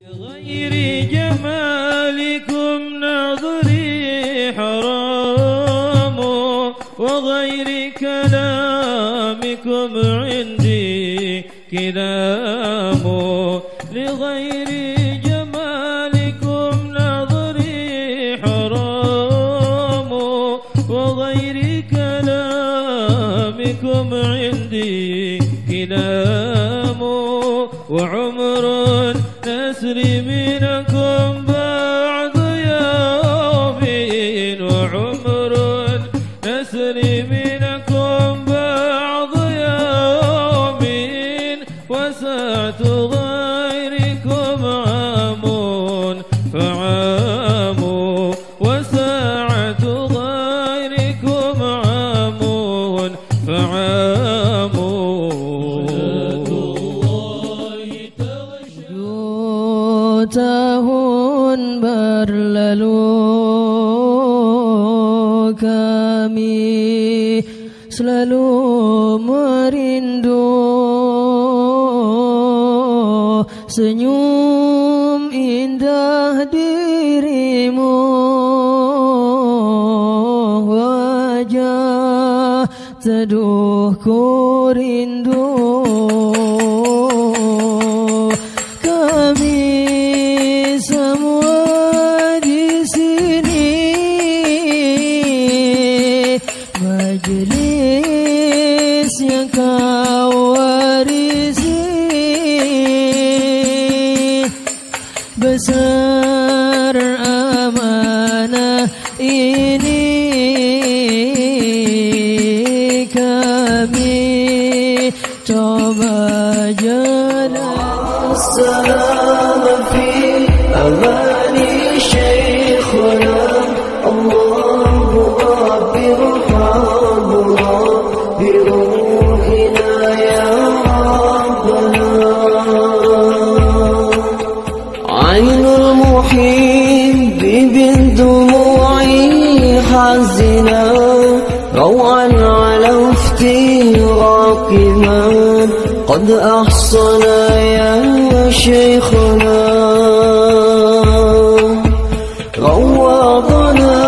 غير جمالكم نظري حرام وغير كلامكم عندي كلام لغير جمالكم نظري حرام وغير كلامكم عندي كلام وعمر نسري منكم بعد يوم وعمر نسري منكم بعد يوم وسعة غيركم عام فعام وسعة غيركم عام فعام tahun berlalu kami selalu merindu senyum indah dirimu, wajah teduhku rindu. Kami semua di sini majelis yang kau warisi, besar amanah ini kami coba jalan. السلام في أماني شيخنا الله ربي ارحمنا بروحنا يا ربنا. عين المحب بالدموع حزنا روعا على افتراق من قد أحصنا يا شيخنا. روضنا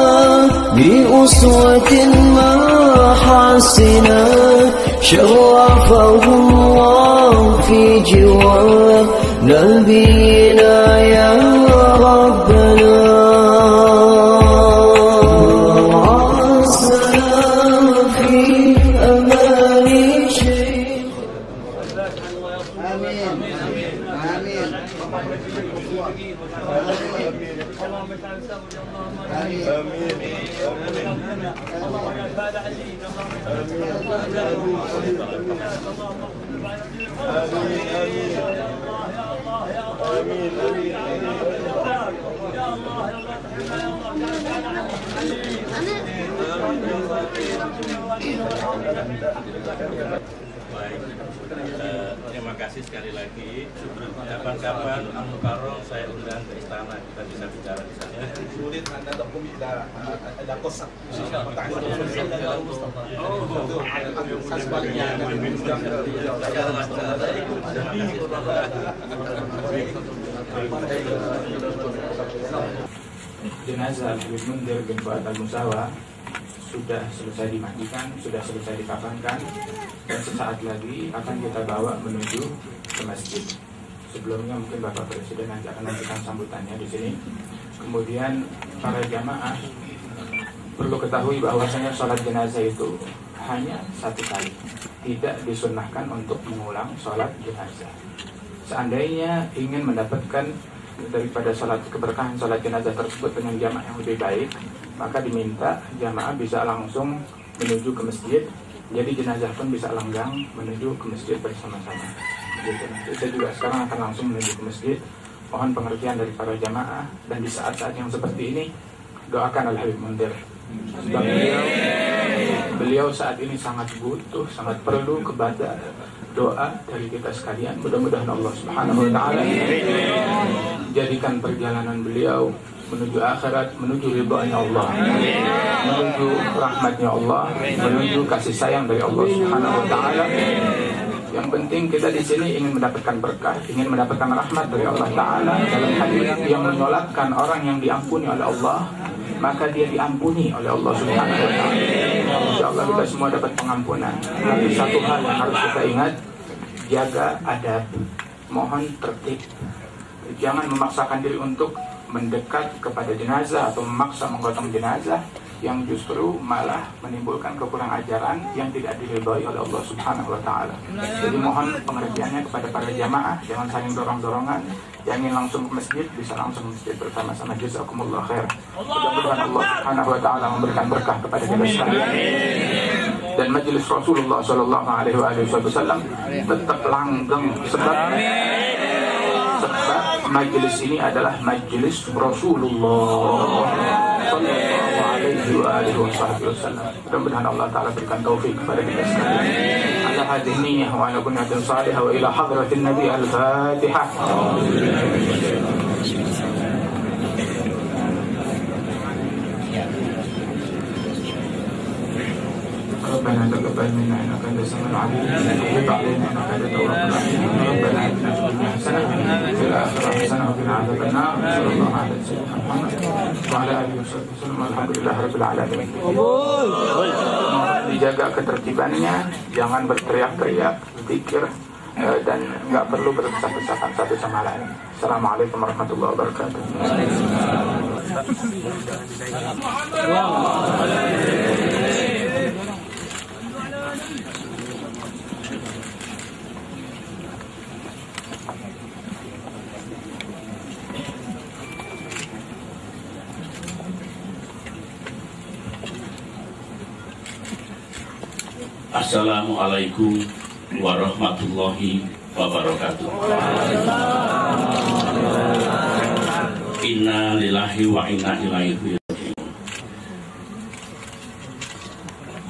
بأسوة محاسنا شرفه الله في جوار نبينا يا ربنا. السلام في أمان شيخ. آمين آمين آمين. Baik, terima kasih sekali lagi. Kapan-kapan Al-Mukarram saya undang ke istana, kita bisa bicara di sana. Sulit anda ada kosak. Jenazah Habib Mundir bin Fuad Al-Musawa sudah selesai dimandikan, sudah selesai dikafankan, dan sesaat lagi akan kita bawa menuju ke masjid. Sebelumnya mungkin Bapak Presiden nanti akan memberikan sambutannya di sini. Kemudian para jamaah perlu ketahui bahwasanya sholat jenazah itu hanya satu kali, tidak disunnahkan untuk mengulang sholat jenazah. Seandainya ingin mendapatkan daripada sholat keberkahan sholat jenazah tersebut dengan jamaah yang lebih baik, maka diminta jamaah bisa langsung menuju ke masjid, jadi jenazah pun bisa langgang menuju ke masjid bersama-sama. Saya juga sekarang akan langsung menuju ke masjid. Mohon pengertian dari para jamaah, dan di saat-saat yang seperti ini doakan Al-Habib Mundir. Sebab beliau saat ini sangat butuh, sangat perlu kepada doa dari kita sekalian. Mudah-mudahan Allah Subhanahu wa taala jadikan perjalanan beliau menuju akhirat, menuju ridhonya Allah, menuju rahmatnya Allah, menuju kasih sayang dari Allah Subhanahu wa taala Yang penting kita di sini ingin mendapatkan berkah, ingin mendapatkan rahmat dari Allah Ta'ala. Dalam hadis yang menyolatkan orang yang diampuni oleh Allah, maka dia diampuni oleh Allah Subhanahu wa Ta'ala. InsyaAllah kita semua dapat pengampunan. Tapi satu hal yang harus kita ingat, jaga adab, mohon tertib. Jangan memaksakan diri untuk mendekat kepada jenazah atau memaksa menggotong jenazah, yang justru malah menimbulkan kekurangan ajaran yang tidak diridhoi oleh Allah Subhanahu wa Ta'ala. Jadi mohon pengertiannya kepada para jamaah, jangan saling dorong-dorongan. Yang ingin langsung ke masjid bisa langsung ke masjid bersama-sama. Jazakumullah khair. Mudah-mudahan Allah Subhanahu wa Ta'ala memberikan berkah kepada kita sekalian. Dan majelis Rasulullah sallallahu alaihi wasallam tetap langgeng sebab majelis ini adalah majelis Rasulullah sallallahu alaihi wasallam. Mudah-mudahan Allah Ta'ala berikan taufik kepada kita sekalian. Ala hadhihi niyyah wa ala kunnatin salihah wa ila hadratin Nabi al-Fatihah. ربنا تقبل منا انك انت السميع العليم وتب علينا انك انت التواب الرحيم ربنا اتنا في الدنيا حسنه وفي الاخره حسنه وقنا عذاب النار صلى الله على سيدنا محمد وعلى اله وصحبه وسلم والحمد لله رب العالمين. Dijaga ketertibannya, jangan berteriak-teriak, zikir, dan nggak perlu berdesak-desakan satu sama lain. Assalamualaikum warahmatullahi wabarakatuh. Assalamualaikum warahmatullahi wabarakatuh. Inna lillahi wa inna ilaihi raji'un.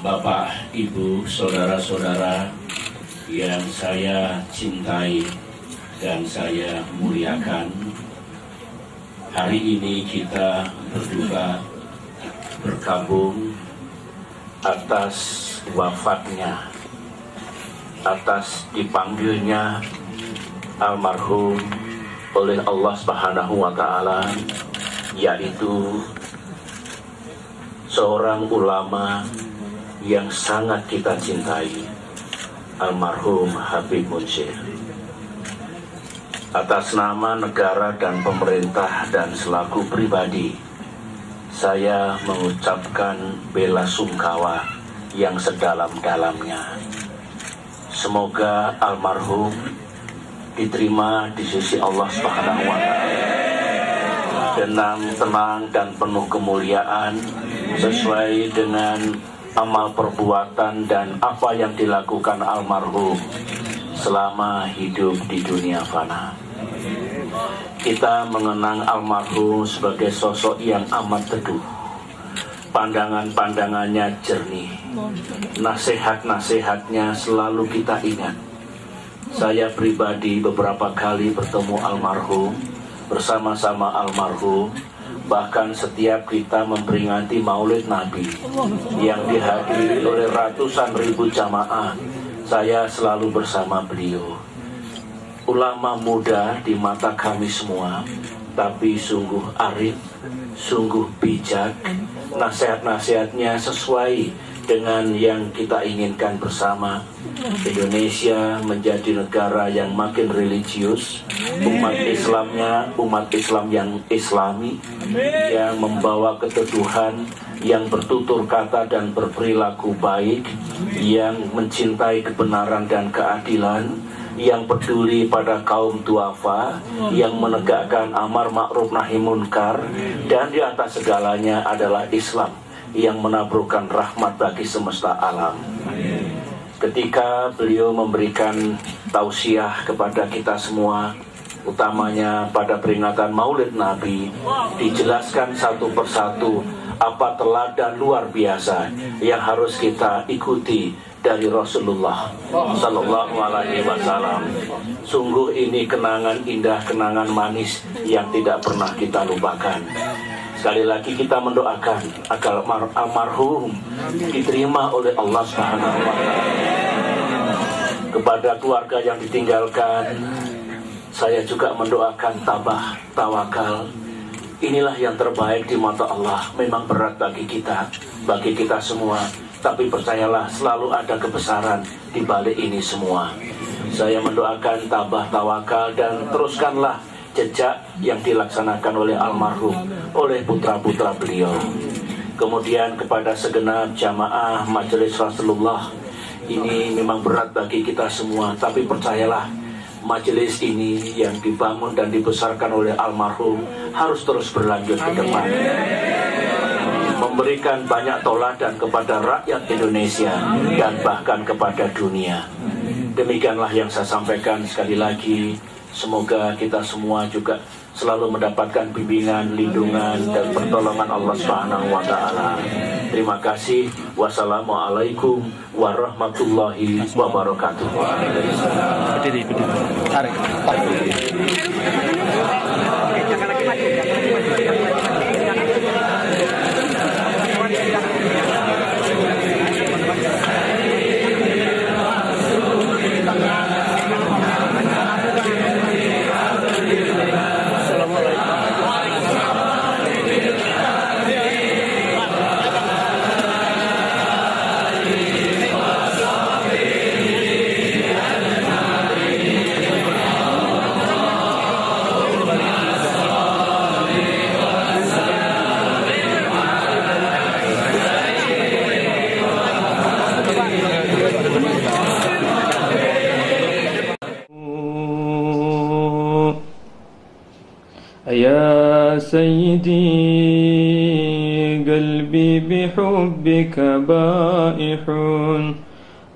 Bapak, Ibu, saudara-saudara yang saya cintai dan saya muliakan, hari ini kita berduka berkabung atas wafatnya, atas dipanggilnya almarhum oleh Allah Subhanahu wa Ta'ala, yaitu seorang ulama yang sangat kita cintai, almarhum Habib Munsyir. Atas nama negara dan pemerintah dan selaku pribadi, saya mengucapkan bela sungkawa yang sedalam-dalamnya. Semoga almarhum diterima di sisi Allah Subhanahu wa Ta'ala dengan tenang dan penuh kemuliaan sesuai dengan amal perbuatan dan apa yang dilakukan almarhum selama hidup di dunia fana. Kita mengenang almarhum sebagai sosok yang amat teduh. Pandangan-pandangannya jernih, nasihat-nasihatnya selalu kita ingat. Saya pribadi beberapa kali bertemu almarhum, bersama-sama almarhum, bahkan setiap kita memperingati Maulid Nabi yang dihadiri oleh ratusan ribu jamaah, saya selalu bersama beliau. Ulama muda di mata kami semua, tapi sungguh arif, sungguh bijak. Nasihat-nasihatnya sesuai dengan yang kita inginkan bersama. Indonesia menjadi negara yang makin religius, umat Islamnya umat Islam yang islami, yang membawa keteduhan, yang bertutur kata dan berperilaku baik, yang mencintai kebenaran dan keadilan, yang peduli pada kaum duafa, yang menegakkan amar ma'ruf nahi munkar, dan di atas segalanya adalah Islam yang menaburkan rahmat bagi semesta alam. Ketika beliau memberikan tausiah kepada kita semua, utamanya pada peringatan Maulid Nabi, dijelaskan satu persatu apa teladan luar biasa yang harus kita ikuti dari Rasulullah Sallallahu Alaihi Wasallam. Sungguh ini kenangan indah, kenangan manis yang tidak pernah kita lupakan. Sekali lagi kita mendoakan agar almarhum diterima oleh Allah Subhanahu wa Ta'ala. kepada keluarga yang ditinggalkan. Saya juga mendoakan tabah, tawakal. Inilah yang terbaik di mata Allah. Memang berat bagi kita semua. Tapi percayalah, selalu ada kebesaran di balik ini semua. Saya mendoakan tabah, tawakal, dan teruskanlah jejak yang dilaksanakan oleh almarhum, oleh putra-putra beliau. Kemudian kepada segenap jamaah Majelis Rasulullah, ini memang berat bagi kita semua, tapi percayalah, majelis ini yang dibangun dan dibesarkan oleh almarhum harus terus berlanjut ke depan, memberikan banyak tauladan kepada rakyat Indonesia dan bahkan kepada dunia. Demikianlah yang saya sampaikan. Sekali lagi, semoga kita semua juga selalu mendapatkan bimbingan, lindungan, dan pertolongan Allah Subhanahu wa Ta'ala. Terima kasih. Wassalamualaikum warahmatullahi wabarakatuh. Berdiri. Tarik. يا سيدي قلبي بحبك بائح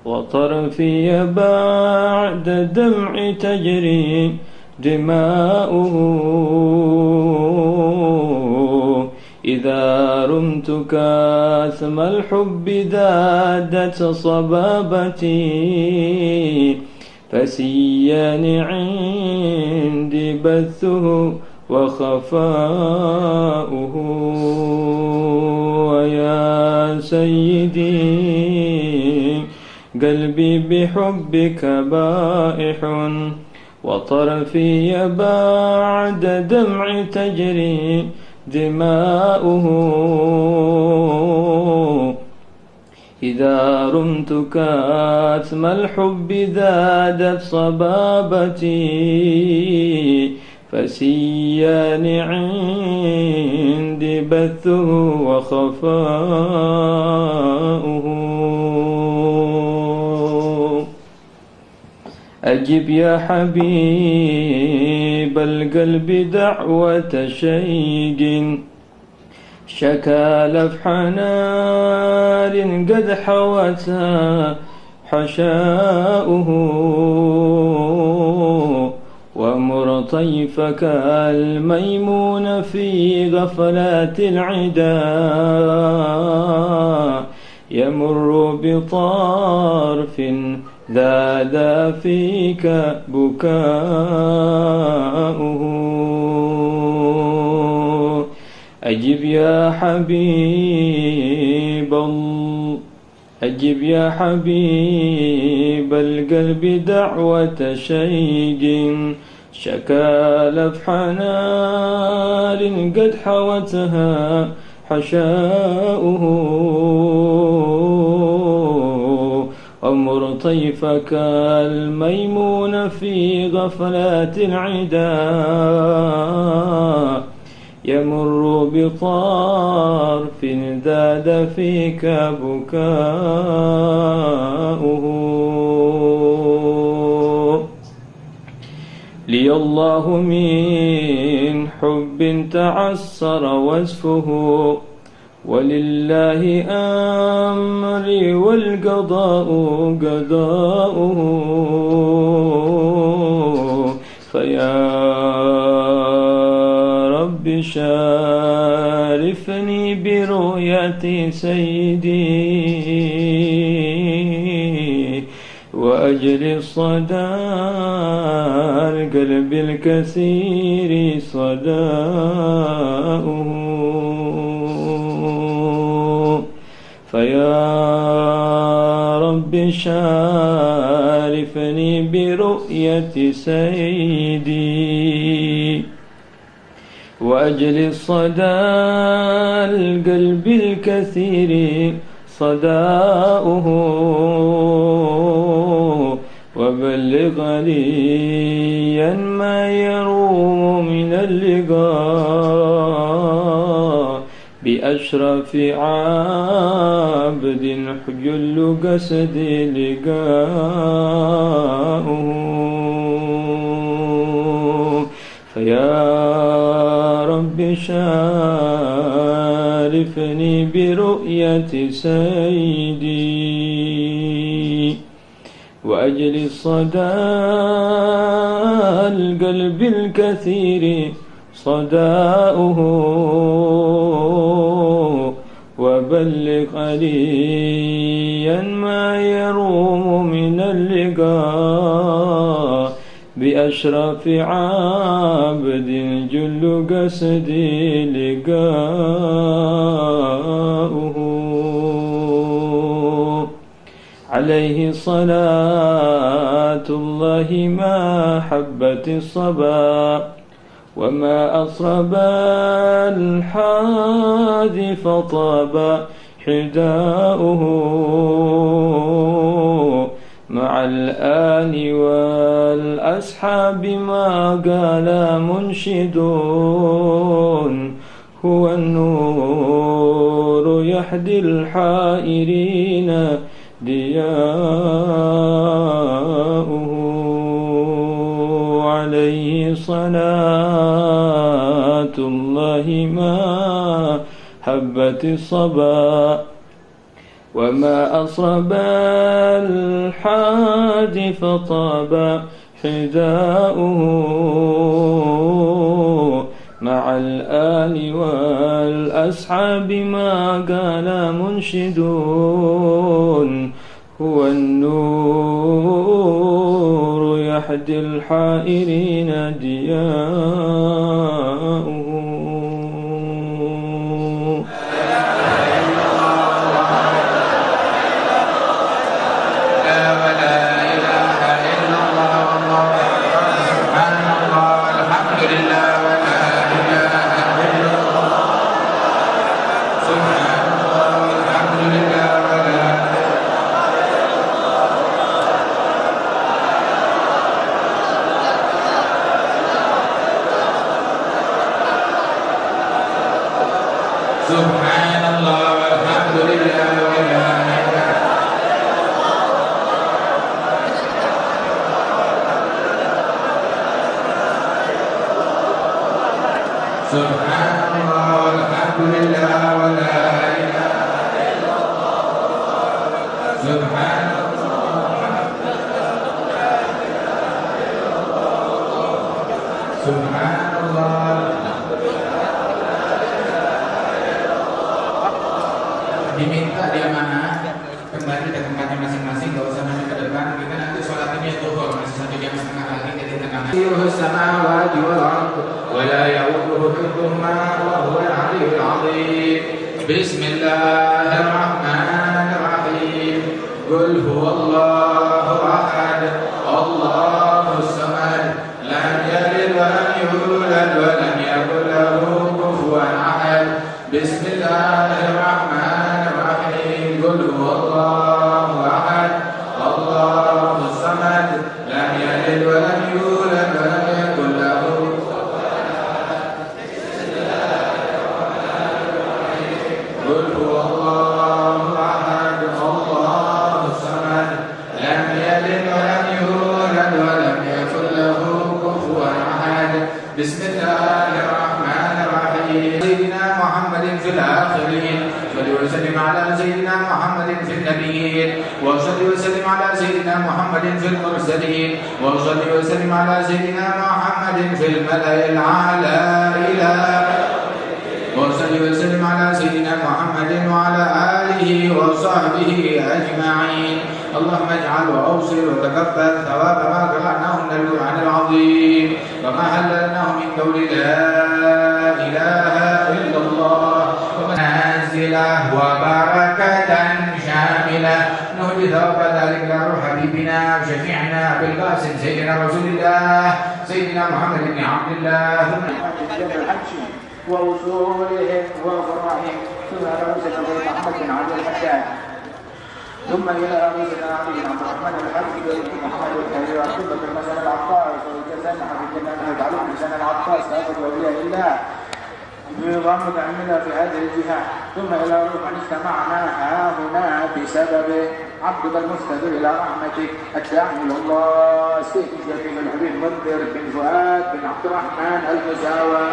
وطرفي بعد دمع تجري دماؤه إذا رمتك اسم الحب ذادت صبابتي فسيان عندي بثه وخفاؤه. ويا سيدي قلبي بحبك بائح وطرفي بعد دمع تجري دماؤه إذا رمتك اسم الحب ذادت صبابتي فسيان عندي بثه وخفاؤه. أجب يا حبيب القلب دعوة شيق شكا لفح نار قد حوتها حشاؤه ومر طيفك الميمون في غفلات العدا يمر بطرف ذاد فيك بكاؤه. أجب يا حبيب أجب يا حبيب القلب دعوة شيق شكا لفح نار قد حوتها حشاؤه أمر طيفك الميمون في غفلات العدا يمر بطرف ذاد فيك بكاؤه. لي الله من حب تعسر وصفه ولله أمري والقضاء قضاؤه فيا رب شارفني برؤية سيدي وأجل صدى القلب الكثير صداؤه فيا رب شارفني برؤية سيدي وأجل صدى القلب الكثير صداؤه وبلغ عليا ما يروم من اللقاء بأشرف عابد حجل قسد لقاؤه فيا رب شارفني برؤية سيدي وأجل صدى القلب الكثير صداؤه وبلغ عليا ما يروم من اللقاء بأشرف عابد جل قسدي لقاؤه عليه صلاة الله ما حبت الصبا وما أصرب الحادي فطاب حداؤه مع الآل والأصحاب ما قال منشدون هو النور يحدي الحائرين ضياؤه عليه صلاة الله ما هبت الصبا وما أصرب الحادي فطاب حذاؤه مع الآل والأصحاب ما قال منشدون هو النور يحدي الحائرين ضياؤه diminta jamaah kembali ke tempatnya masing-masing, gak usah maju ke depan. Kita nanti sholat ini zuhur masih 1 jam setengah lagi ke tengah. Samawati wal ardh wa la ya'uduhu hifdhuhuma wa huwal 'aliyyul 'azim. Bismillahirrahmanirrahim. Qul huwallahu ahad, Allahus samad, lam yalid wa lam yulad wa lam yakul lahu kufuwan ahad. Bismillahirrahmanirrahim. Qul huwallahu ahad, Allahus samad, lam yalid wa lam yulad wa lam yakul lahu kufuwan ahad. Bismillahirrahmanirrahim. Qul huwallahu ahad, Allahus samad, lam yalid wa lam yulad wa lam yakul lahu kufuwan ahad. Bismillahirrahmanirrahim. Sayyidina Muhammadin fil akhirin wa sallim ala sayyidina Muhammadin fil nabiyyin wa salli wa sallim ala sayyidina Muhammadin fil mursalin wa salli wa sallim ala sayyidina Muhammadin fil mala'il a'la ila wa salli wa sallim ala sayyidina Muhammadin wa ala alihi wa sahbihi ajma'in. Allahumma ij'al wa awsil wa taqabbal thawaba ma qara'nahu min al-Qur'an al-'azim wa ma hallalnahu min qawli la ilaha illallah wa nazilah wa barakatan syamilah nuhdi thawaba dhalik la ruh habibina نبينا وشفيعنا أبي القاسم سيدنا رسول الله سيدنا محمد بن عبد الله ووصولهم وفرحهم ثم رسل محمد بن عبد الحداد ثم إلى رسل علي بن عبد الرحمن الحربي محمد الحربي وعقبة المسألة العطاس وجزانا في الجنة وجعلهم لسان العطاس فأخذ أولياء الله بنظام تعملها في هذه الجهة ثم إلى روح من اجتمعنا هنا بسبب عبدك المستدر إلى رحمتك الداعي إلى الله سيد جميل الحبيب منذر بن فؤاد بن عبد الرحمن المزاوى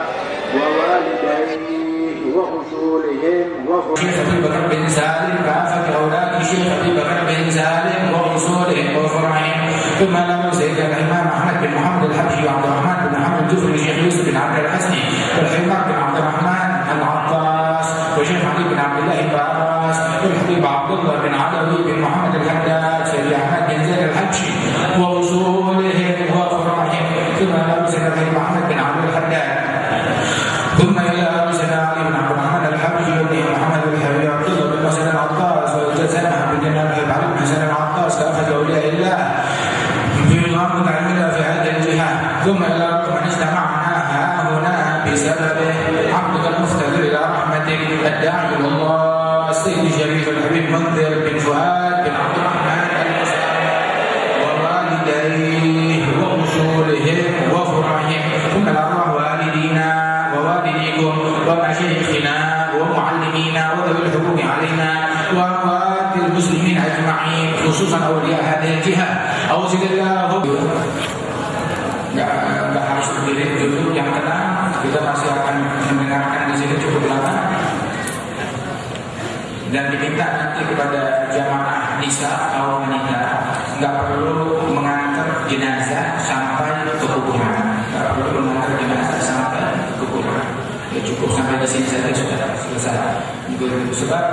ووالديه وأصولهم شيخ أبي بكر بن سالم كافة أولاد شيخ أبي بكر بن سالم وأصولهم وفرعهم ثم لم سيد الإمام أحمد بن محمد الحبشي وعبد الرحمن بن محمد الجفري شيخ يوسف بن عبد الحسني والحمار بن عبد الرحمن العطاس وشيخ علي بن عبد الله الباس والحبيب عبد الله بن عدوي بن محمد الحداد سيد أحمد بن زيد الحبشي وأصولهم وفرعهم ثم لم سيد الإمام أحمد بن عبد الحداد ثم إلى رسل علي بن عبد الرحمن الحبشي وابن محمد الحبيب عبد الله بن حسن العطاس وجزانا بن جناب علي بن حسن العطاس كافة أولياء الله في نظام تعملها في هذه الجهة ثم إلى من اجتمعنا هنا بسبب عبدك المفتقر إلى رحمتك الداعي إلى الله السيد الشريف الحبيب منذر بن فؤاد بن عبد الرحمن ووالديه وأصولهم وفرعهم ثم الأرواح والدينا ووالديكم ومشايخنا ومعلمينا وذوي الحقوق علينا وأموات المسلمين أجمعين خصوصا أولياء هذه الجهة أوصل الله nggak harus berdiri dulu yang tenang, kita masih akan mendengarkan di sini cukup lama dan diminta nanti kepada jamaah nisa kaum wanita nggak perlu mengantar jenazah sampai ke kuburan, nggak perlu mengantar jenazah sampai ke kuburan, ya cukup sampai di sini saja sudah selesai. Sebab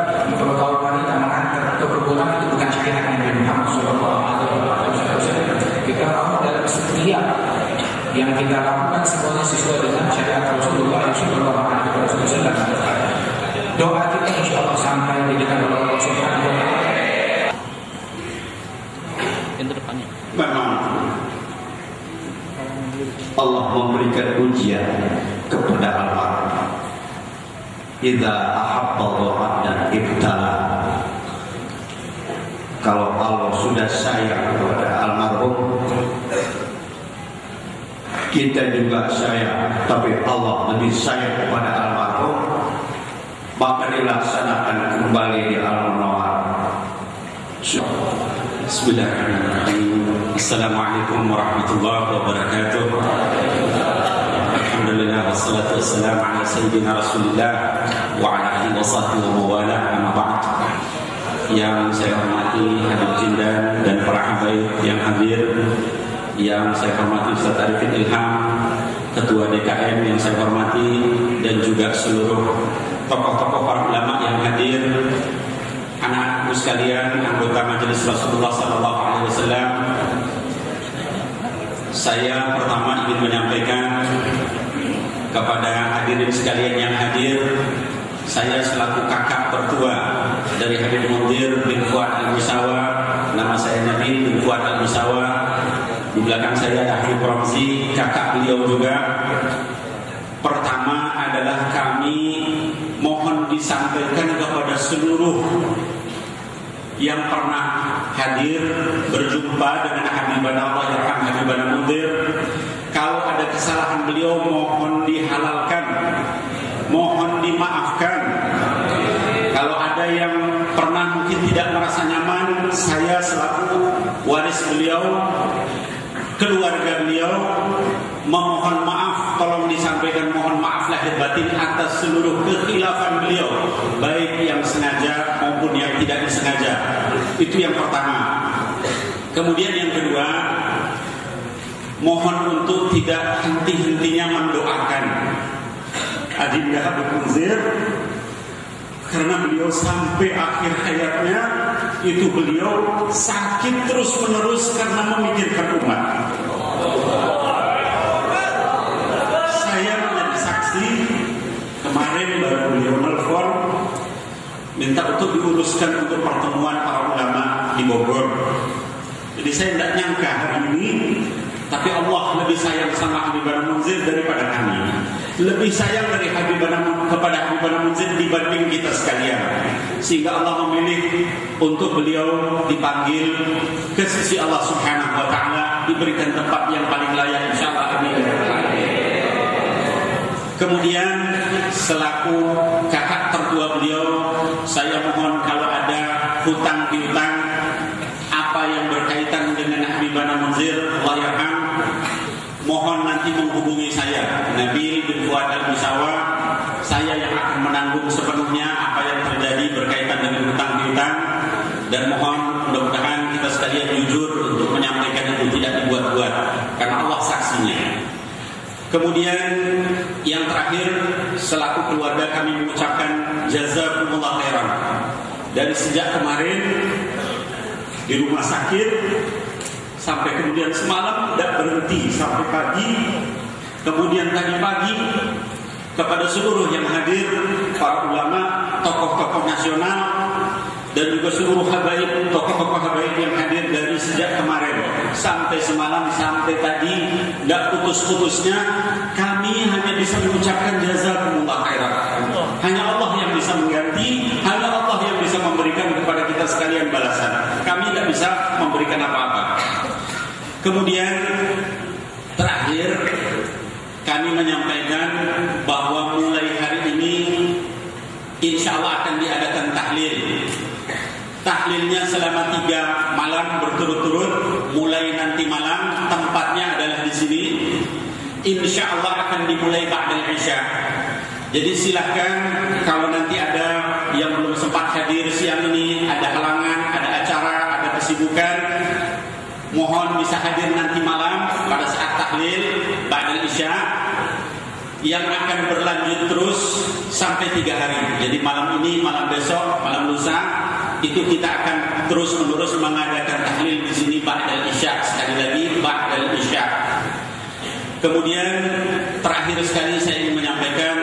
kalau kaum wanita mengantar ke kuburan itu bukan syariat Nabi Muhammad SAW. Kita mau dalam setiap yang kita lakukan semuanya sesuai dengan syariat Rasulullah SAW. Doa kita insya Allah sampai di dekat Allah Subhanahu Wa Taala. Memang Allah memberikan ujian kepada almarhum. Idza ahabballahu 'abdan ibtala. Kalau Allah sudah sayang kepada almarhum, kita juga sayang, tapi Allah lebih sayang kepada almarhum, maka dilaksanakan kembali di al-munawwar. Bismillahirrahmanirrahim. Assalamualaikum warahmatullahi wabarakatuh. Alhamdulillah wassalatu wassalamu ala sayyidina Rasulillah wa ala alihi wa sahbihi wa mawala, amma ba'd. Yang saya hormati Habib Jindan dan para habaib yang hadir, yang saya hormati Ustaz Arifin Ilham, Ketua DKM yang saya hormati, dan juga seluruh tokoh-tokoh para ulama yang hadir, anak-anakku sekalian, anggota Majelis Rasulullah SAW. Saya pertama ingin menyampaikan kepada hadirin sekalian yang hadir, saya selaku kakak tertua dari Habib Munzir bin Fuad Al-Musawa, nama saya Nabi bin Fuad Al-Musawa. Di belakang saya ada Habib Ramzi, kakak beliau juga. Pertama adalah kami mohon disampaikan kepada seluruh yang pernah hadir berjumpa dengan Habibana Allah Yarham Habibana Munzir, kalau ada kesalahan beliau mohon dihalalkan, mohon dimaafkan. Kalau ada yang pernah mungkin tidak merasa nyaman, saya selaku waris beliau, keluarga beliau, memohon maaf, tolong disampaikan mohon maaf lahir batin atas seluruh kekhilafan beliau, baik yang sengaja maupun yang tidak disengaja. Itu yang pertama. Kemudian yang kedua, mohon untuk tidak henti-hentinya mendoakan Adinda Habib Munzir, karena beliau sampai akhir hayatnya itu beliau sakit terus-menerus karena memikirkan umat. Saya menjadi saksi, kemarin baru beliau nelfon minta untuk diuruskan untuk pertemuan para ulama di Bogor. Jadi saya tidak nyangka hari ini, tapi Allah lebih sayang sama Habibana Munzir daripada kami. Lebih sayang dari kepada Habibana Munzir dibanding kita sekalian. Sehingga Allah memilih untuk beliau dipanggil ke sisi Allah Subhanahu wa taala, diberikan tempat yang paling layak insyaallah. Amin. Kemudian selaku kakak tertua beliau, saya mohon kalau ada hutang piutang apa yang berkaitan dengan Habibana Munzir, Allah yarham, mohon nanti menghubungi saya, Nabil bin Fuad Al-Musawa. Saya yang akan menanggung sepenuhnya apa yang terjadi berkaitan dengan hutang piutang, dan mohon mudah-mudahan kita sekalian jujur untuk menyampaikan itu, tidak dibuat-buat, karena Allah saksinya. Kemudian yang terakhir, selaku keluarga kami mengucapkan jazakumullah khairan. Dari sejak kemarin di rumah sakit sampai kemudian semalam tidak berhenti sampai pagi. Kemudian tadi pagi kepada seluruh yang hadir, para ulama, tokoh-tokoh nasional, dan juga seluruh habaib, tokoh-tokoh habaib yang hadir dari sejak kemarin sampai semalam, sampai tadi, tidak putus-putusnya, kami hanya bisa mengucapkan jazakumullah khairan. Hanya Allah yang bisa mengganti, hanya Allah yang bisa memberikan kepada kita sekalian balasan. Kami tidak bisa memberikan apa-apa. Kemudian terakhir, kami menyampaikan bahwa mulai hari ini insya Allah akan diadakan tahlil. Tahlilnya selama 3 malam berturut-turut, mulai nanti malam, tempatnya adalah di sini. Insya Allah akan dimulai ba'dal isya. Jadi silahkan kalau nanti ada yang belum sempat hadir siang ini, ada halangan, ada acara, ada kesibukan, mohon bisa hadir nanti malam pada saat tahlil ba'dal isya, yang akan berlanjut terus sampai 3 hari. Jadi malam ini, malam besok, malam lusa, itu kita akan terus-menerus mengadakan tahlil di sini ba'dal isya. Sekali lagi ba'dal isya. Kemudian terakhir sekali saya ingin menyampaikan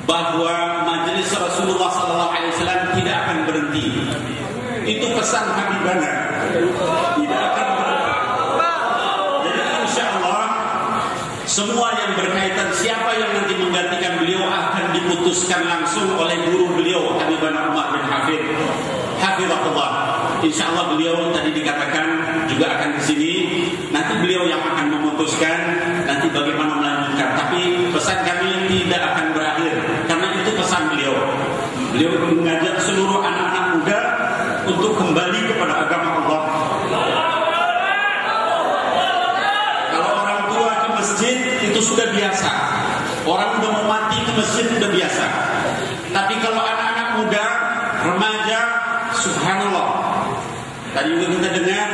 bahwa majelis Rasulullah SAW tidak akan berhenti. Itu pesan Habibana. Tidak akan berhenti. Jadi insya Allah semua yang berkaitan siapa yang nanti menggantikan beliau akan diputuskan langsung oleh guru beliau, Habibana Umar bin Hafid, hafizahullah. Insya Allah beliau tadi dikatakan juga akan ke sini. Nanti beliau yang akan memutuskan nanti bagaimana melanjutkan. Tapi pesan kami tidak akan berakhir, karena itu pesan beliau. Beliau mengajak seluruh anak-anak muda untuk kembali kepada agama Allah. Kalau orang tua ke masjid itu sudah biasa. Orang udah mau mati ke masjid sudah biasa. Tapi kalau anak-anak muda, remaja, subhanallah. Tadi juga kita dengar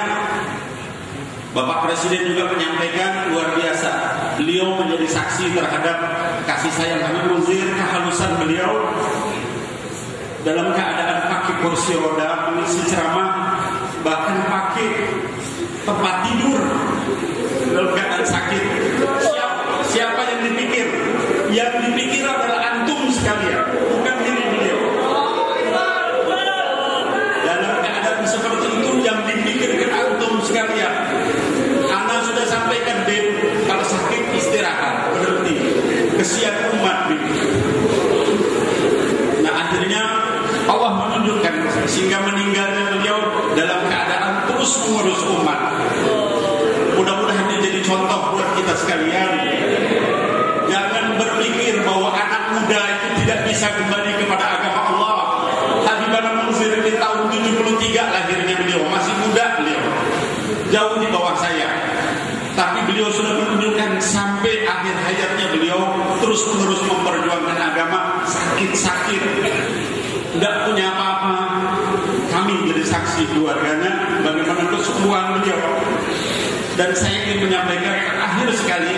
Bapak Presiden juga menyampaikan luar biasa. Beliau menjadi saksi terhadap kasih sayang Habib Munzir, kehalusan beliau dalam keadaan pakai kursi roda, mengisi ceramah, bahkan pakai tempat tidur dalam keadaan sakit. Siapa yang dipikir? Yang dipikir adalah antum sekalian, bukan diri beliau. Dalam keadaan seperti itu yang dipikirkan antum sekalian. Anda sudah sampaikan, Beb, kalau sakit istirahat, berhenti. Kesian umat, Beb. Nah akhirnya Allah menunjukkan sehingga meninggalnya beliau dalam keadaan terus mengurus umat. Mudah-mudahan ini jadi contoh buat kita sekalian. Jangan berpikir bahwa anak muda itu tidak bisa kembali kepada agama Allah. Habibana Munzir di tahun 73 lahirnya beliau, masih muda beliau, jauh di bawah saya. Tapi beliau sudah menunjukkan sampai akhir hayatnya beliau terus-menerus memperjuangkan agama, sakit-sakit, tidak punya apa-apa. Kami jadi saksi keluarganya bagaimana kesembuhan beliau. Dan saya ingin menyampaikan akhir sekali,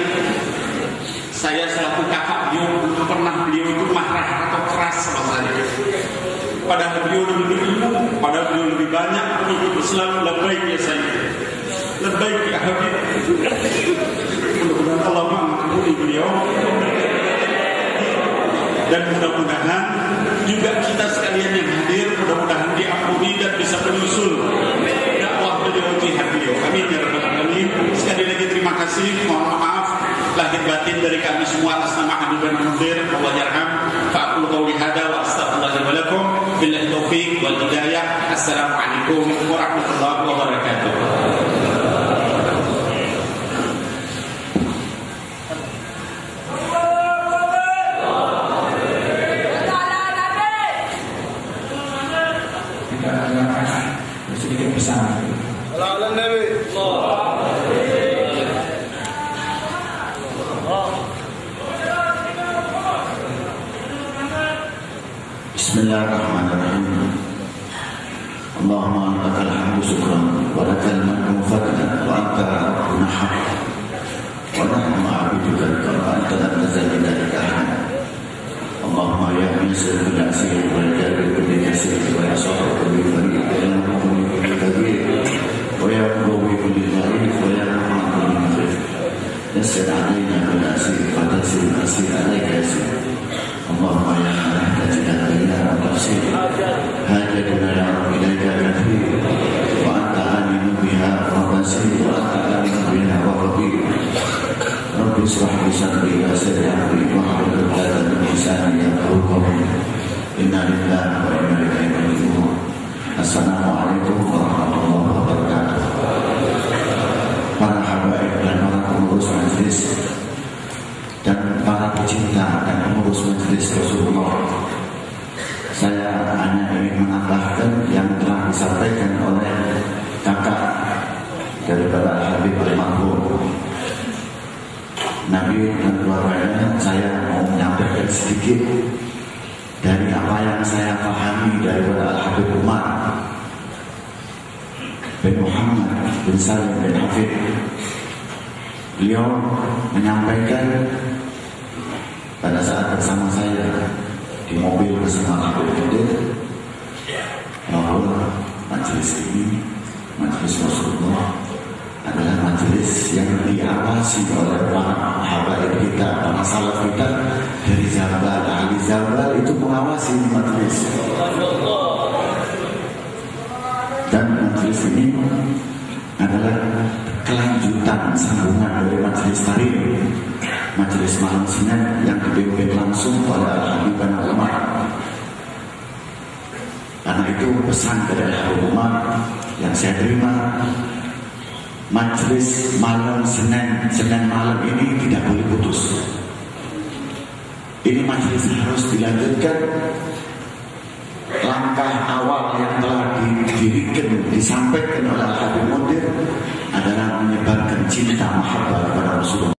saya selaku kakak beliau belum pernah beliau itu marah atau keras sama saya. Padahal beliau lebih berilmu, padahal beliau lebih banyak pengikut Islam. Labbaik ya saya, labbaik ya Habib. Mudah-mudahan Allah mengampuni beliau, dan mudah-mudahan juga kita sekalian yang hadir mudah-mudahan diampuni dan bisa menyusul dakwah beliau beliau, jihad beliau. Amin ya rabbal alamin. Sekali lagi terima kasih, mohon maaf lahir batin dari kami semua atas nama Habibana Munzir, Allah yarham. Fa'aqulu qawli hadza wa astaghfirullahi wa lakum. Billahi taufiq wal hidayah. Assalamualaikum warahmatullahi wabarakatuh. Sedikit pesan. Bismillahirrahmanirrahim. Allahumma lakal hamdu syukran wa lakal mannu fadlan wa anta rabbuna haq wa nahnu ma'abiduka wa anta lam tazal bidhalika ahad. Allahumma ya muyassir bil asir wal jabir bil yasir wa ya sahib bil fariq wa ya muqim bil kabir wa ya qawi bil gharib wa ya rahman bil mughith. Yassir alaina bil asir wa tasir asir alaika yasir. Allahumma ya rahmatina baina tafsir hajatuna ya rabbi ilaika kathir wa anta alimu biha wa basir wa anta alimu biha wa rabbi. Rabbi israh li sadri wa yassir li amri wahlul 'uqdatam min lisani yafqahu qawli. Inna lillahi wa inna ilaihi raji'un. Assalamualaikum warahmatullahi wabarakatuh. Para habaib dan para pengurus majelis dan para pecinta dan pengurus majelis Rasulullah, saya hanya ingin menambahkan yang telah disampaikan oleh kakak daripada Habib almarhum Nabi dan keluarganya. Saya mau menyampaikan sedikit dari apa yang saya pahami daripada Habib Umar bin Muhammad bin Salim bin Hafid. Beliau menyampaikan pada saat bersama saya di mobil bersama Habib Munzir bahwa majelis ini, majelis Rasulullah, adalah majelis yang diawasi oleh para habaib kita, para salaf kita dari Jabal. Ahli Jabal itu mengawasi majelis, dan majelis ini adalah kelanjutan sambungan dari majelis tarim, majelis malam Senin yang dipimpin langsung oleh Habibana Umar. Karena itu pesan dari Habib Umar yang saya terima, majelis malam Senin malam ini tidak boleh putus. Ini majelis harus dilanjutkan. Langkah awal yang telah didirikan, disampaikan oleh Habib Munzir adalah menyebarkan cinta mahabbah kepada Rasulullah.